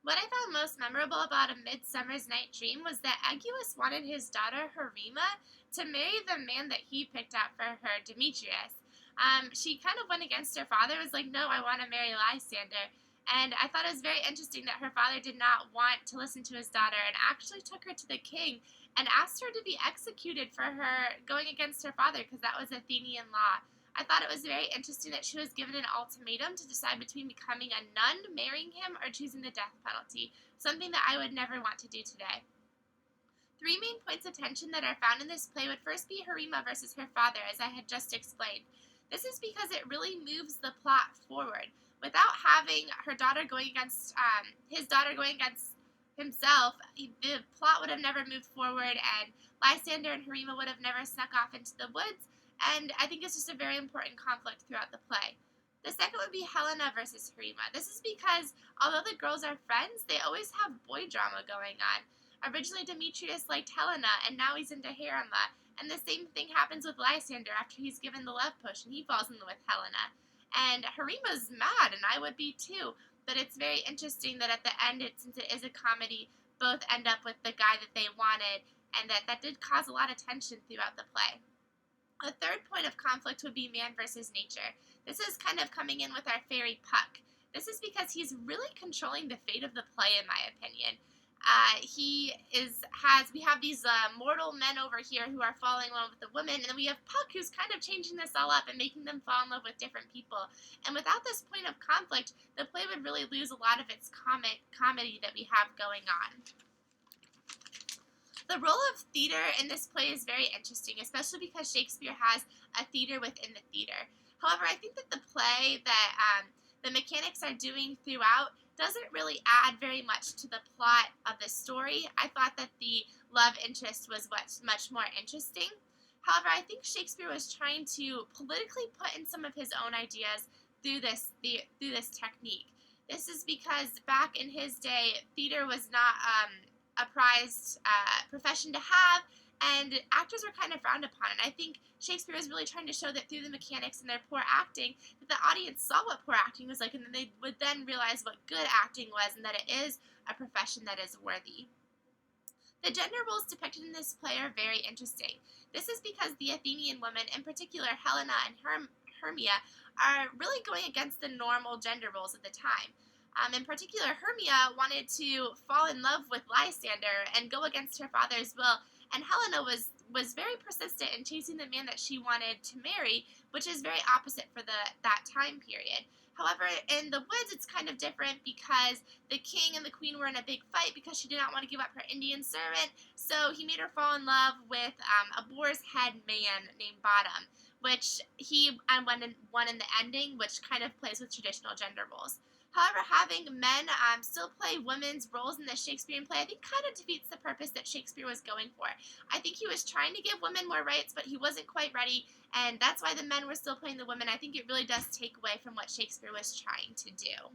What I found most memorable about A Midsummer's Night Dream was that Aegeus wanted his daughter Harima to marry the man that he picked out for her, Demetrius. She kind of went against her father, was like, no, I want to marry Lysander. And I thought it was very interesting that her father did not want to listen to his daughter and actually took her to the king and asked her to be executed for her going against her father because that was Athenian law. I thought it was very interesting that she was given an ultimatum to decide between becoming a nun, marrying him, or choosing the death penalty, something that I would never want to do today. Three main points of tension that are found in this play would first be Harima versus her father, as I had just explained. This is because it really moves the plot forward. Without having her daughter going against his daughter going against himself, the plot would have never moved forward, and Lysander and Harima would have never snuck off into the woods. And I think it's just a very important conflict throughout the play. The second would be Helena versus Harima. This is because although the girls are friends, they always have boy drama going on. Originally, Demetrius liked Helena, and now he's into Harima. And the same thing happens with Lysander after he's given the love potion. He falls in love with Helena. And Harima's mad, and I would be too. But it's very interesting that at the end, since it is a comedy, both end up with the guy that they wanted, and that did cause a lot of tension throughout the play. A third point of conflict would be man versus nature. This is kind of coming in with our fairy Puck. This is because he's really controlling the fate of the play, in my opinion. We have these mortal men over here who are falling in love with the women, and then we have Puck who's kind of changing this all up and making them fall in love with different people. And without this point of conflict, the play would really lose a lot of its comedy that we have going on. The role of theater in this play is very interesting, especially because Shakespeare has a theater within the theater. However, I think that the play that the mechanics are doing throughout doesn't really add very much to the plot of the story. I thought that the love interest was what's much more interesting. However, I think Shakespeare was trying to politically put in some of his own ideas through this technique. This is because back in his day, theater was not a prized profession to have, and actors were kind of frowned upon. And I think Shakespeare was really trying to show that through the mechanics and their poor acting, that the audience saw what poor acting was like, and then they would then realize what good acting was, and that it is a profession that is worthy. The gender roles depicted in this play are very interesting. This is because the Athenian women, in particular Helena and Hermia, are really going against the normal gender roles at the time. In particular, Hermia wanted to fall in love with Lysander and go against her father's will, and Helena was very persistent in chasing the man that she wanted to marry, which is very opposite for that time period. However, in the woods, it's kind of different because the king and the queen were in a big fight because she did not want to give up her Indian servant, so he made her fall in love with a boar's head man named Bottom, which he won in the ending, which kind of plays with traditional gender roles. However, having men still play women's roles in the Shakespearean play, I think kind of defeats the purpose that Shakespeare was going for. I think he was trying to give women more rights, but he wasn't quite ready, and that's why the men were still playing the women. I think it really does take away from what Shakespeare was trying to do.